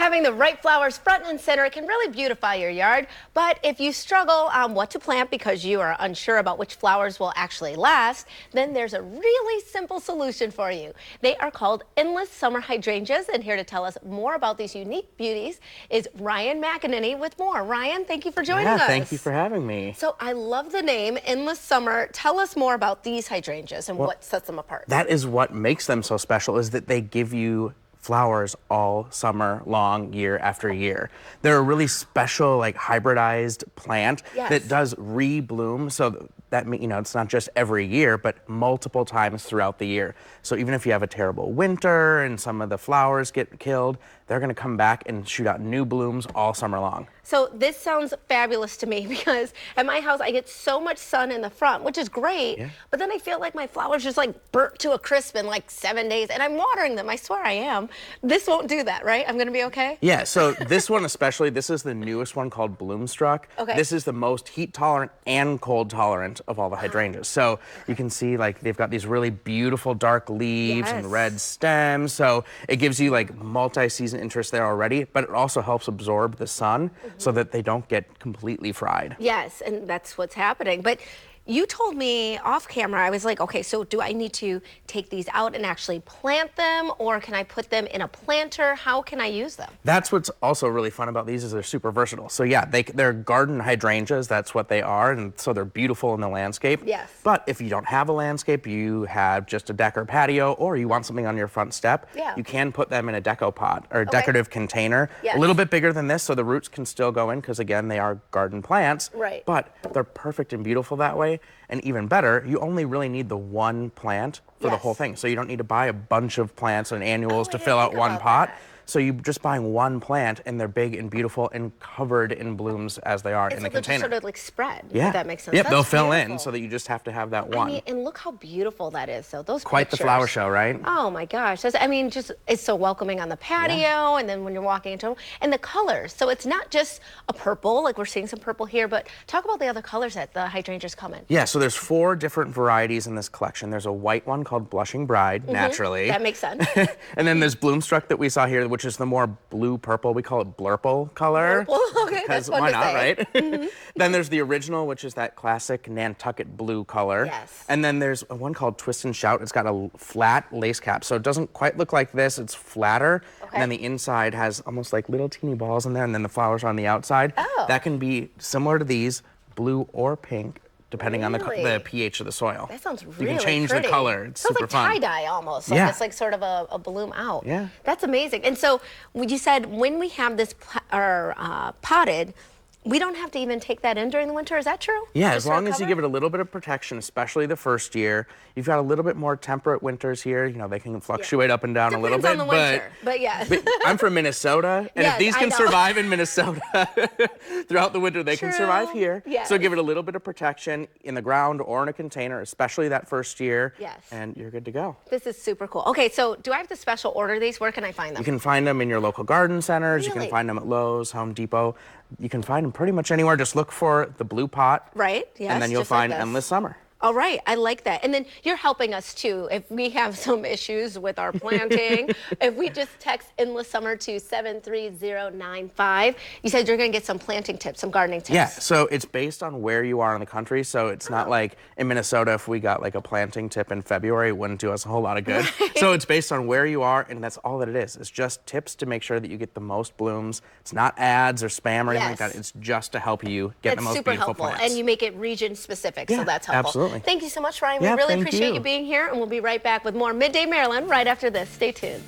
Having the right flowers front and center can really beautify your yard, but if you struggle on what to plant because you are unsure about which flowers will actually last, then there's a really simple solution for you. They are called endless summer hydrangeas, and here to tell us more about these unique beauties is Ryan McEnany with more. Ryan, thank you for joining us. Thank you for having me. So I love the name, Endless Summer. Tell us more about these hydrangeas and what sets them apart. That is what makes them so special, is that they give you flowers all summer long, year after year. They're a really special, like, hybridized plant that does rebloom. So that means, it's not just every year, but multiple times throughout the year. So even if you have a terrible winter and some of the flowers get killed, they're gonna come back and shoot out new blooms all summer long. So this sounds fabulous to me because at my house I get so much sun in the front, which is great, but then I feel like my flowers just like burnt to a crisp in like 7 days, and I'm watering them, I swear I am. This won't do that, right? I'm gonna be okay? Yeah, so this one especially, this is the newest one called Bloomstruck. Okay. This is the most heat tolerant and cold tolerant of all the hydrangeas. So you can see, like, they've got these really beautiful dark leaves and red stems. So it gives you like multi-season interest there already, but it also helps absorb the sun so that they don't get completely fried. Yes, and that's what's happening. But you told me off camera, I was like, okay, so do I need to take these out and actually plant them, or can I put them in a planter? How can I use them? That's what's also really fun about these, is they're super versatile. So yeah, they're garden hydrangeas, that's what they are, and so they're beautiful in the landscape. Yes. But if you don't have a landscape, you have just a deck or patio, or you want something on your front step, you can put them in a deco pot or a decorative container, a little bit bigger than this, so the roots can still go in, because again, they are garden plants, but they're perfect and beautiful that way. And even better, you only really need the one plant for the whole thing. So you don't need to buy a bunch of plants and annuals to fill out one pot. So you're just buying one plant, and they're big and beautiful and covered in blooms as they are in the container. Sort of like spread, if that makes sense. Yep, they'll fill in so that you just have to have that one. I mean, and look how beautiful that is. So those Quite the flower show, right? Oh my gosh. I mean, just it's so welcoming on the patio, and then when you're walking into, and the colors. So it's not just a purple, like we're seeing some purple here, but talk about the other colors that the hydrangeas come in. Yeah, so there's 4 different varieties in this collection. There's a white one called Blushing Bride, naturally. That makes sense. And then there's Bloomstruck that we saw here, which is the more blue-purple. We call it blurple color. Blurple? Okay, because that's why not, right? Then there's the original, which is that classic Nantucket blue color. Yes. And then there's one called Twist and Shout. It's got a flat lace cap, so it doesn't quite look like this. It's flatter. And then the inside has almost like little teeny balls in there, and then the flowers are on the outside. That can be similar to these, blue or pink, depending on the pH of the soil. That sounds really You can change pretty. the color. It's super like fun. tie-dye almost. Like it's like sort of a bloom out. Yeah. That's amazing. And so you said when we have this potted, we don't have to even take that in during the winter. Is that true? Yeah, as long as you give it a little bit of protection, especially the first year. You've got a little bit more temperate winters here. They can fluctuate up and down a little bit. Depends on the winter, but yeah. But I'm from Minnesota, and if these can survive in Minnesota throughout the winter, they can survive here. So give it a little bit of protection in the ground or in a container, especially that first year, and you're good to go. This is super cool. Okay, so do I have to special order these? Where can I find them? You can find them in your local garden centers. You can find them at Lowe's, Home Depot. You can find them pretty much anywhere. Just look for the blue pot. Right, yes. And then you'll find Endless Summer. All right, I like that. And then you're helping us too. If we have some issues with our planting, if we just text Endless Summer to 73095, you said you're gonna get some planting tips, some gardening tips. Yeah, so it's based on where you are in the country. So it's not like in Minnesota, if we got like a planting tip in February, it wouldn't do us a whole lot of good. So it's based on where you are, and that's all that it is. It's just tips to make sure that you get the most blooms. It's not ads or spam or anything like that. It's just to help you get the most beautiful plants. And you make it region specific, so that's helpful. Absolutely. Thank you so much, Ryan. We really appreciate you being here, and we'll be right back with more Midday Maryland right after this. Stay tuned.